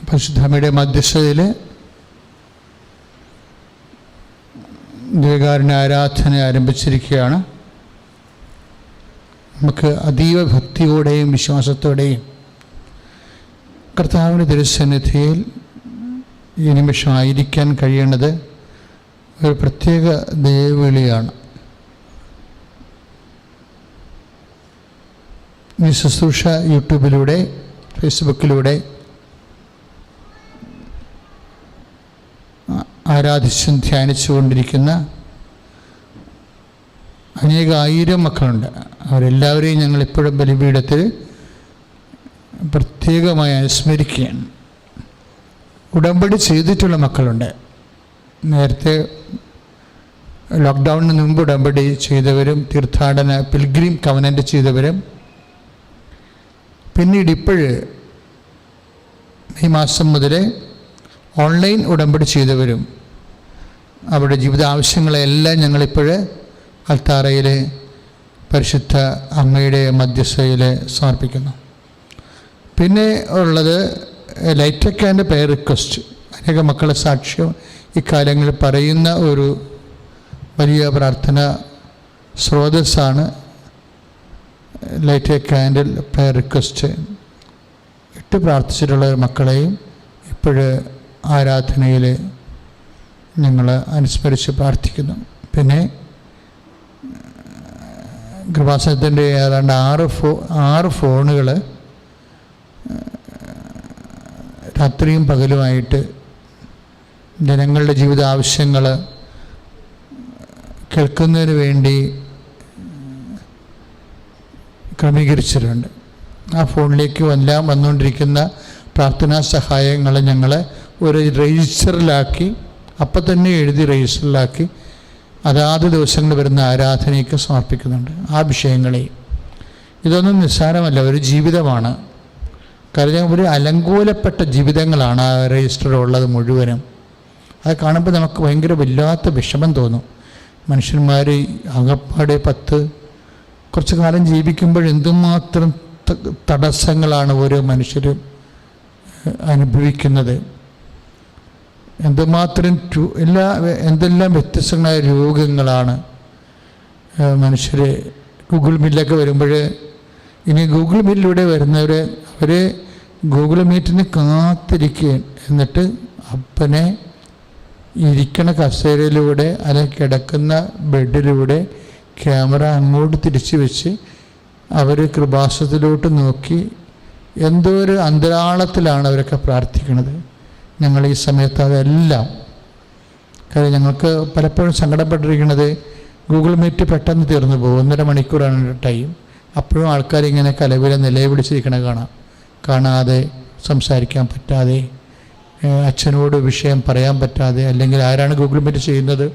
പരിശുദ്ധമ്മയുടെ മധ്യസ്ഥതയിൽ ദിവ്യകാരുണ്യ ആരാധന ആരംഭിച്ചിരിക്കുകയാണ്. നമുക്ക് അതീവ ഭക്തിയോടെയും വിശ്വാസത്തോടെയും കർത്താവിൻ്റെ തിരുസന്നിധിയിൽ ഈ നിമിഷമായിരിക്കാൻ കഴിയേണ്ടത് ഒരു പ്രത്യേക ദൈവവിളിയാണ്. ഈ ശുശ്രൂഷ യൂട്യൂബിലൂടെ, ഫേസ്ബുക്കിലൂടെ ആരാധിച്ചും ധ്യാനിച്ചുകൊണ്ടിരിക്കുന്ന അനേകായിരം മക്കളുണ്ട്. അവരെല്ലാവരെയും ഞങ്ങളിപ്പോഴും ബലിപീഠത്തിൽ പ്രത്യേകമായി അനുസ്മരിക്കുകയാണ്. ഉടമ്പടി ചെയ്തിട്ടുള്ള മക്കളുണ്ട്. നേരത്തെ ലോക്ക്ഡൗണിന് മുമ്പ് ഉടമ്പടി ചെയ്തവരും തീർത്ഥാടന പിൽഗ്രിം കവനൻ്റ് ചെയ്തവരും പിന്നീട് ഈ മാസം മുതൽ ഓൺലൈൻ ഉടമ്പടി ചെയ്തവരും അവരുടെ ജീവിതാവശ്യങ്ങളെല്ലാം ഞങ്ങളിപ്പോൾ അൽത്താറയിൽ പരിശുദ്ധ അമ്മയുടെ മധ്യസ്ഥതയിൽ സമർപ്പിക്കുന്നു. പിന്നെ ഉള്ളത് ലൈറ്റക് ആൻഡ് പ്രയർ റിക്വസ്റ്റ്. അനേക മക്കളെ സാക്ഷ്യം ഇക്കാര്യങ്ങളിൽ പറയുന്ന ഒരു വലിയ പ്രാർത്ഥന സ്രോതസ്സാണ് ലൈറ്റക് ആൻഡ് പ്രയർ റിക്വസ്റ്റ്. ഇട്ട് പ്രാർത്ഥിച്ചിട്ടുള്ള മക്കളെയും ഇപ്പോഴ് ആരാധനയിൽ ഞങ്ങൾ അനുസ്മരിച്ച് പ്രാർത്ഥിക്കുന്നു. പിന്നെ കൃപാസനത്തിൻ്റെ ഏതാണ്ട് 6 ഫോണുകൾ രാത്രിയും പകലുമായിട്ട് ജനങ്ങളുടെ ജീവിത ആവശ്യങ്ങൾ കേൾക്കുന്നതിന് വേണ്ടി ക്രമീകരിച്ചിട്ടുണ്ട്. ആ ഫോണിലേക്ക് എല്ലാം വന്നുകൊണ്ടിരിക്കുന്ന പ്രാർത്ഥനാ സഹായങ്ങൾ ഞങ്ങൾ ഒരു രജിസ്റ്ററിലാക്കി, അപ്പം തന്നെ എഴുതി രജിസ്റ്ററിലാക്കി അതാത് ദിവസങ്ങൾ വരുന്ന ആരാധനയ്ക്ക് സമർപ്പിക്കുന്നുണ്ട്. ആ വിഷയങ്ങളെയും ഇതൊന്നും നിസ്സാരമല്ല, ഒരു ജീവിതമാണ്. കാരണം ഒരു അലങ്കോലപ്പെട്ട ജീവിതങ്ങളാണ് ആ രജിസ്റ്ററിലുള്ളത് മുഴുവനും. അത് കാണുമ്പോൾ നമുക്ക് ഭയങ്കര വല്ലാത്ത വിഷമം തോന്നും. മനുഷ്യന്മാർ ആകപ്പാടെ കുറച്ച് കാലം ജീവിക്കുമ്പോൾ എന്തുമാത്രം തടസ്സങ്ങളാണ് ഓരോ മനുഷ്യരും അനുഭവിക്കുന്നത്. എന്തെല്ലാം വ്യത്യസ്തങ്ങളായ രോഗങ്ങളാണ് മനുഷ്യർ. ഗൂഗിൾ മീറ്റിലൊക്കെ വരുമ്പോൾ ഇനി ഗൂഗിൾ മീറ്റിലൂടെ വരുന്നവർ അവർ ഗൂഗിൾ മീറ്റിന് കാത്തിരിക്കുകയും എന്നിട്ട് അപ്പനെ ഇരിക്കണ കസേരയിലൂടെ അല്ലെങ്കിൽ കിടക്കുന്ന ബെഡിലൂടെ ക്യാമറ അങ്ങോട്ട് തിരിച്ച് വെച്ച് അവർ കൃപാസനത്തിലോട്ട് നോക്കി എന്തോ ഒരു അന്തരാളത്തിലാണ് അവരൊക്കെ പ്രാർത്ഥിക്കുന്നത്. ഞങ്ങൾ ഈ സമയത്ത് അതെല്ലാം കാര്യം ഞങ്ങൾക്ക് പലപ്പോഴും സങ്കടപ്പെട്ടിരിക്കുന്നത് ഗൂഗിൾ മീറ്റ് പെട്ടെന്ന് തീർന്നു പോകും. 1.5 മണിക്കൂറാണ് ടൈം. അപ്പോഴും ആൾക്കാരിങ്ങനെ കലവിലെ നിലവിളിച്ചിരിക്കണ കാണാതെ, സംസാരിക്കാൻ പറ്റാതെ, അച്ഛനോട് വിഷയം പറയാൻ പറ്റാതെ, അല്ലെങ്കിൽ ആരാണ് ഗൂഗിൾ മീറ്റ് ചെയ്യുന്നത്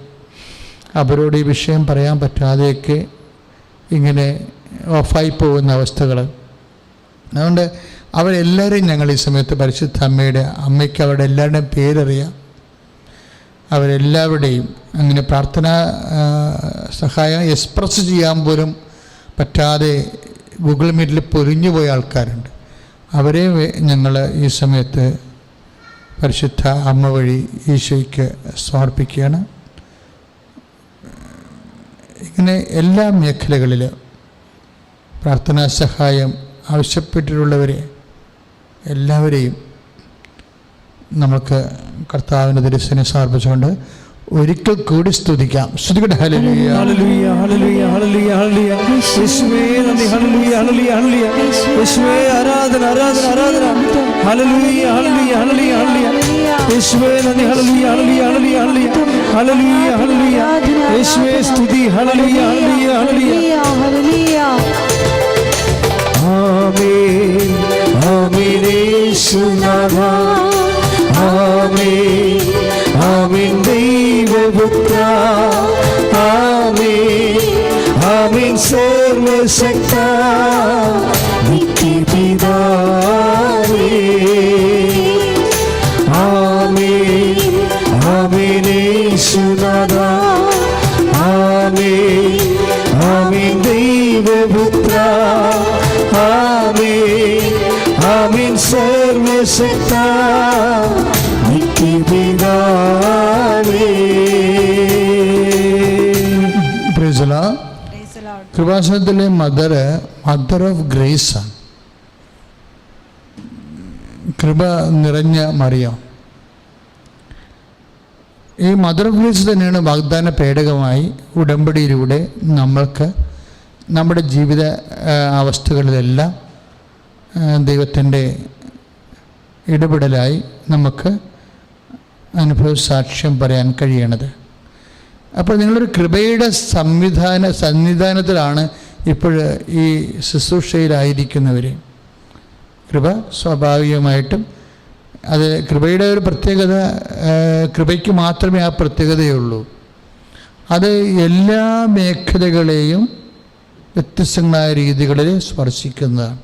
അവരോട് ഈ വിഷയം പറയാൻ പറ്റാതെയൊക്കെ ഇങ്ങനെ ഓഫായി പോകുന്ന അവസ്ഥകൾ. അതുകൊണ്ട് അവരെല്ലാവരെയും ഞങ്ങൾ ഈ സമയത്ത് പരിശുദ്ധ അമ്മയ്ക്ക് അവരുടെ എല്ലാവരുടെയും പേരറിയാം. അവരെല്ലാവരുടെയും അങ്ങനെ പ്രാർത്ഥനാ സഹായം എക്സ്പ്രസ് ചെയ്യാൻ പോലും പറ്റാതെ ഗൂഗിൾ മീറ്റിൽ പൊരിഞ്ഞു പോയ ആൾക്കാരുണ്ട്. അവരെ ഞങ്ങൾ ഈ സമയത്ത് പരിശുദ്ധ അമ്മ വഴി ഈശോയ്ക്ക് സമർപ്പിക്കുകയാണ്. ഇങ്ങനെ എല്ലാ മേഖലകളിലും പ്രാർത്ഥനാ സഹായം ആവശ്യപ്പെട്ടിട്ടുള്ളവരെ എല്ലാവരെയും നമുക്ക് കർത്താവിൻ്റെ തിരുസന്നിധിയിൽ സമർപ്പിച്ചുകൊണ്ട് ഒരിക്കൽ കൂടി സ്തുതിക്കാം. സ്തുതിക്കട്ടെ. ഹല്ലേലൂയ ഹല്ലേലൂയ ഹല്ലേലൂയ ഹല്ലേലൂയ ഹല്ലേലൂയ. യേശുവേ നന്ദി. ഹല്ലേലൂയ ഹല്ലേലൂയ ഹല്ലേലൂയ. യേശുവേ ആരാധന ആരാധന ആരാധന. ഹല്ലേലൂയ ഹല്ലേലൂയ ഹല്ലേലൂയ ഹല്ലേലൂയ. യേശുവേ നന്ദി. ഹല്ലേലൂയ ഹല്ലേലൂയ ഹല്ലേലൂയ ഹല്ലേലൂയ ഹല്ലേലൂയ ഹല്ലേലൂയ. യേശുവേ സ്തുതി. ഹല്ലേലൂയ ഹല്ലേലൂയ ഹല്ലേലൂയ ഹല്ലേലൂയ. ആമേൻ ആമേൻ യേശുനാഥാ. ആമേൻ ആമേൻ ദൈവപുത്ര. ആമേൻ ആമേൻ സർവശക്ത നിത്യപിതാവേ. ആമേൻ ആമേൻ യേശുനാഥാ. ആമേൻ ആമേൻ ദൈവപുത്ര. ആമേൻ പിതാവിൻ സർവശക്ത നിത്യപിതാവേ. Praise the Lord. കൃപാസനത്തിലെ മദർ ഓഫ് ഗ്രേസ് ആണ്. കൃപ നിറഞ്ഞ മറിയം. ഈ മദർ ഓഫ് ഗ്രേസ് തന്നെയാണ് വാഗ്ദാന പേടകമായി ഉടമ്പടിയിലൂടെ നമ്മൾക്ക് നമ്മുടെ ജീവിത അവസ്ഥകളിലെല്ലാം ദൈവത്തിൻ്റെ ഇടപെടലായി നമുക്ക് അനുഭവ സാക്ഷ്യം പറയാൻ കഴിയണത്. അപ്പോൾ നിങ്ങളൊരു കൃപയുടെ സന്നിധാനത്തിലാണ് ഇപ്പോൾ ഈ ശുശ്രൂഷയിലായിരിക്കുന്നവർ. കൃപ സ്വാഭാവികമായിട്ടും അത് കൃപയുടെ ഒരു പ്രത്യേകത, കൃപയ്ക്ക് മാത്രമേ ആ പ്രത്യേകതയുള്ളൂ. അത് എല്ലാ മേഖലകളെയും വ്യത്യസ്തങ്ങളായ രീതികളിൽ സ്പർശിക്കുന്നതാണ്.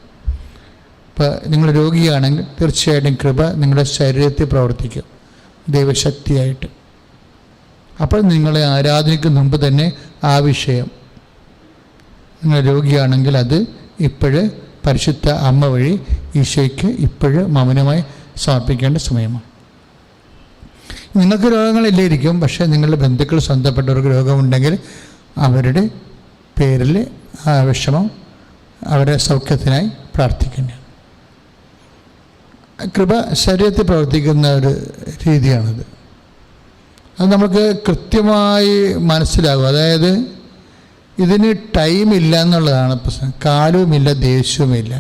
ഇപ്പോൾ നിങ്ങൾ രോഗിയാണെങ്കിൽ തീർച്ചയായിട്ടും കൃപ നിങ്ങളുടെ ശരീരത്തിൽ പ്രവർത്തിക്കും ദൈവശക്തിയായിട്ട്. അപ്പോൾ നിങ്ങളെ ആരാധനയ്ക്ക് മുമ്പ് തന്നെ ആ വിഷയം, നിങ്ങൾ രോഗിയാണെങ്കിൽ അത് ഇപ്പോഴ് പരിശുദ്ധ അമ്മ വഴി ഈശോയ്ക്ക് ഇപ്പോഴ് മൗനമായി സമർപ്പിക്കേണ്ട സമയമാണ്. നിങ്ങൾക്ക് രോഗങ്ങളില്ലായിരിക്കും, പക്ഷേ നിങ്ങളുടെ ബന്ധുക്കൾ സ്വന്തപ്പെട്ടവർക്ക് രോഗമുണ്ടെങ്കിൽ അവരുടെ പേരിൽ ആ വിഷമം അവരുടെ സൗഖ്യത്തിനായി പ്രാർത്ഥിക്കേണ്ടതാണ്. കൃപ ശരീരത്തിൽ പ്രവർത്തിക്കുന്ന ഒരു രീതിയാണിത്. അത് നമുക്ക് കൃത്യമായി മനസ്സിലാകും. അതായത് ഇതിന് ടൈമില്ല എന്നുള്ളതാണ് പ്രശ്നം. കാലവുമില്ല, ദേശവുമില്ല.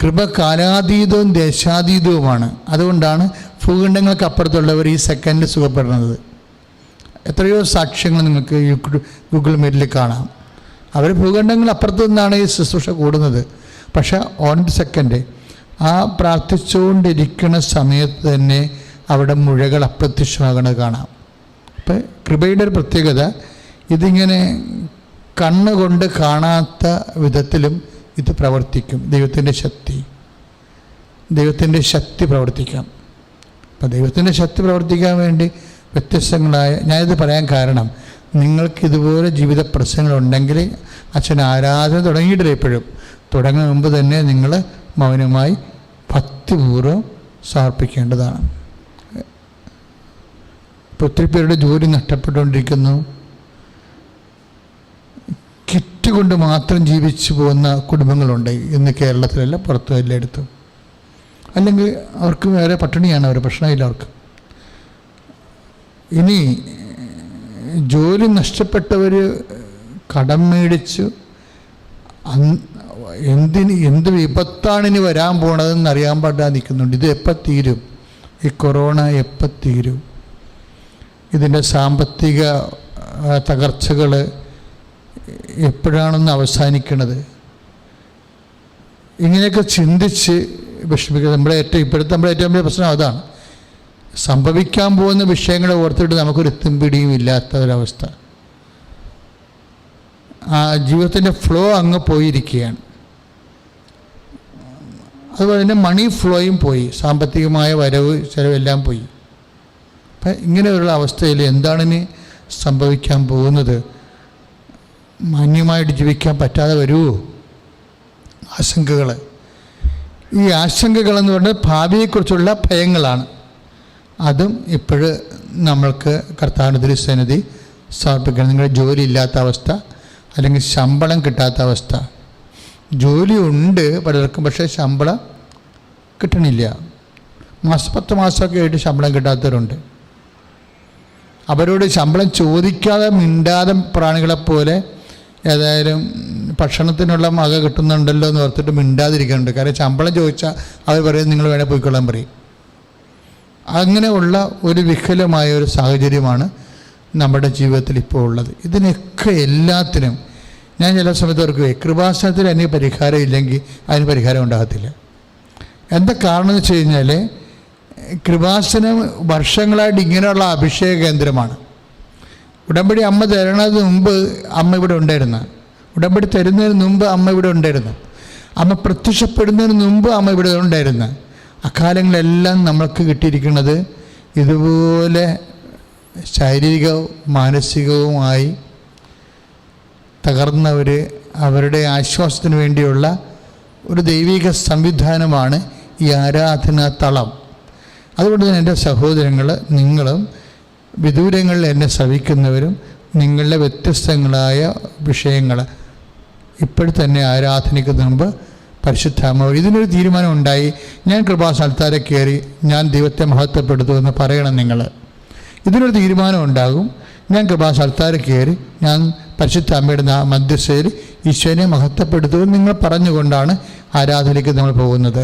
കൃപ കാലാതീതവും ദേശാതീതവുമാണ്. അതുകൊണ്ടാണ് ഭൂഖണ്ഡങ്ങൾക്ക് അപ്പുറത്തുള്ളവർ ഈ സെക്കൻഡിൽ സുഖപ്പെടുന്നത്. എത്രയോ സാക്ഷ്യങ്ങൾ നിങ്ങൾക്ക് ഗൂഗിൾ മീറ്റിൽ കാണാം. അവർ ഭൂഖണ്ഡങ്ങൾ അപ്പുറത്തു നിന്നാണ് ഈ ശുശ്രൂഷ കൂടുന്നത്. പക്ഷേ ഓൺ ദി സെക്കൻഡ് ആ പ്രാർത്ഥിച്ചുകൊണ്ടിരിക്കുന്ന സമയത്ത് തന്നെ അവിടെ മുഴകൾ അപ്രത്യക്ഷമാകണത് കാണാം. അപ്പം കൃപയുടെ ഒരു പ്രത്യേകത, ഇതിങ്ങനെ കണ്ണുകൊണ്ട് കാണാത്ത വിധത്തിലും ഇത് പ്രവർത്തിക്കും. ദൈവത്തിൻ്റെ ശക്തി പ്രവർത്തിക്കാം. അപ്പം ദൈവത്തിൻ്റെ ശക്തി പ്രവർത്തിക്കാൻ വേണ്ടി വ്യത്യസ്തങ്ങളായ, ഞാനിത് പറയാൻ കാരണം, നിങ്ങൾക്കിതുപോലെ ജീവിത പ്രശ്നങ്ങളുണ്ടെങ്കിൽ അച്ഛൻ ആരാധന തുടങ്ങിയിട്ടില്ല. ഇപ്പോഴും തുടങ്ങുന്ന മുമ്പ് തന്നെ നിങ്ങൾ മൗനമായി ഭക്തിപൂർവ്വം സമർപ്പിക്കേണ്ടതാണ്. ഇപ്പോൾ ഒത്തിരി പേരുടെ ജോലി നഷ്ടപ്പെട്ടുകൊണ്ടിരിക്കുന്നു. കിറ്റ് കൊണ്ട് മാത്രം ജീവിച്ചു പോകുന്ന കുടുംബങ്ങളുണ്ട് ഇന്ന് കേരളത്തിലല്ല, പുറത്തും എല്ലായിടത്തും. അല്ലെങ്കിൽ അവർക്ക് വേറെ പട്ടിണിയാണ്, അവർ പ്രശ്നമില്ല അവർക്ക്. ഇനി ജോലി നഷ്ടപ്പെട്ടവർ കടം മേടിച്ചു എന്ത് വിപത്താണ് ഇനി വരാൻ പോണതെന്ന് അറിയാൻ പാടില്ല നിൽക്കുന്നുണ്ട്. ഇത് എപ്പോൾ തീരും? ഈ കൊറോണ എപ്പോൾ തീരും? ഇതിൻ്റെ സാമ്പത്തിക തകർച്ചകൾ എപ്പോഴാണെന്ന് അവസാനിക്കണത്? ഇങ്ങനെയൊക്കെ ചിന്തിച്ച് വിഷമിക്കുക. ഇപ്പോഴത്തെ നമ്മുടെ ഏറ്റവും വലിയ പ്രശ്നം അതാണ്. സംഭവിക്കാൻ പോകുന്ന വിഷയങ്ങളെ ഓർത്തിട്ട് നമുക്കൊരു എത്തുംപിടിയും ഇല്ലാത്ത ഒരവസ്ഥ. ആ ജീവിതത്തിൻ്റെ ഫ്ലോ അങ്ങ് പോയിരിക്കുകയാണ്. അതുപോലെ തന്നെ മണി ഫ്ലോയും പോയി, സാമ്പത്തികമായ വരവ് ചിലവെല്ലാം പോയി. അപ്പം ഇങ്ങനെയുള്ള അവസ്ഥയിൽ എന്താണിനി സംഭവിക്കാൻ പോകുന്നത്? മാന്യമായിട്ട് ജീവിക്കാൻ പറ്റാതെ വരുമോ? ആശങ്കകൾ. ഈ ആശങ്കകളെന്ന് പറഞ്ഞാൽ ഭാവിയെക്കുറിച്ചുള്ള ഭയങ്ങളാണ്. അതും ഇപ്പോഴ് നമ്മൾക്ക് കർത്താവിൻ്റെ തിരുസന്നിധി സമർപ്പിക്കണം. നിങ്ങളുടെ ജോലി ഇല്ലാത്ത അവസ്ഥ, അല്ലെങ്കിൽ ശമ്പളം കിട്ടാത്ത അവസ്ഥ. ജോലി ഉണ്ട് പലർക്കും, പക്ഷേ ശമ്പളം കിട്ടണില്ല. 10 മാസമൊക്കെ ആയിട്ട് ശമ്പളം കിട്ടാത്തവരുണ്ട്. അവരോട് ശമ്പളം ചോദിക്കാതെ മിണ്ടാതെ പ്രാണികളെപ്പോലെ ഏതായാലും ഭക്ഷണത്തിനുള്ള മക കിട്ടുന്നുണ്ടല്ലോ എന്ന് ഓർത്തിട്ട് മിണ്ടാതിരിക്കുന്നുണ്ട്. കാരണം ശമ്പളം ചോദിച്ചാൽ അവർ പറയും നിങ്ങൾ വേണേൽ പോയിക്കൊള്ളാൻ പറയും. അങ്ങനെയുള്ള ഒരു വികലമായ ഒരു സാഹചര്യമാണ് നമ്മുടെ ജീവിതത്തിൽ ഇപ്പോൾ ഉള്ളത്. ഇതിനൊക്കെ എല്ലാത്തിനും ഞാൻ ചില സമയത്ത് ഓർക്കുക, കൃപാസനത്തിൽ അതിന് പരിഹാരം ഇല്ലെങ്കിൽ അതിന് പരിഹാരം ഉണ്ടാകത്തില്ല. എന്താ കാരണം എന്ന് വെച്ച് കഴിഞ്ഞാൽ, കൃപാസനം വർഷങ്ങളായിട്ട് ഇങ്ങനെയുള്ള അഭിഷേക കേന്ദ്രമാണ്. ഉടമ്പടി അമ്മ തരണതിന് മുമ്പ് അമ്മ ഇവിടെ ഉണ്ടായിരുന്നു. ഉടമ്പടി തരുന്നതിന് മുമ്പ് അമ്മ ഇവിടെ ഉണ്ടായിരുന്നു. അമ്മ പ്രത്യക്ഷപ്പെടുന്നതിന് മുമ്പ് അമ്മ ഇവിടെ ഉണ്ടായിരുന്നു. അക്കാലങ്ങളെല്ലാം നമ്മൾക്ക് കിട്ടിയിരിക്കുന്നത് ഇതുപോലെ ശാരീരികവും മാനസികവുമായി തകർന്നവർ അവരുടെ ആശ്വാസത്തിന് വേണ്ടിയുള്ള ഒരു ദൈവിക സംവിധാനമാണ് ഈ ആരാധനാ തളം. അതുകൊണ്ട് തന്നെ എൻ്റെ സഹോദരങ്ങൾ, നിങ്ങളും വിദൂരങ്ങളിൽ എന്നെ ശ്രവിക്കുന്നവരും നിങ്ങളുടെ വ്യത്യസ്തങ്ങളായ വിഷയങ്ങൾ ഇപ്പോഴത്തന്നെ ആരാധനയ്ക്ക് മുമ്പ് പരിശുദ്ധാത്മാവ് ഇതിനൊരു തീരുമാനം ഉണ്ടായി, ഞാൻ കൃപാസനത്താരെ കയറി ഞാൻ ദൈവത്തെ മഹത്വപ്പെടുത്തുമെന്ന് പറയണം. നിങ്ങൾ ഇതിനൊരു തീരുമാനം ഉണ്ടാകും, ഞാൻ കൃപാസനത്താരെ കയറി ഞാൻ പരിശുദ്ധാത്മയുടെ മധ്യസ്ഥയിൽ ഈശോനെ മഹത്വപ്പെടുത്തുമെന്ന് നിങ്ങൾ പറഞ്ഞുകൊണ്ടാണ് ആരാധനയ്ക്ക് നമ്മൾ പോകുന്നത്.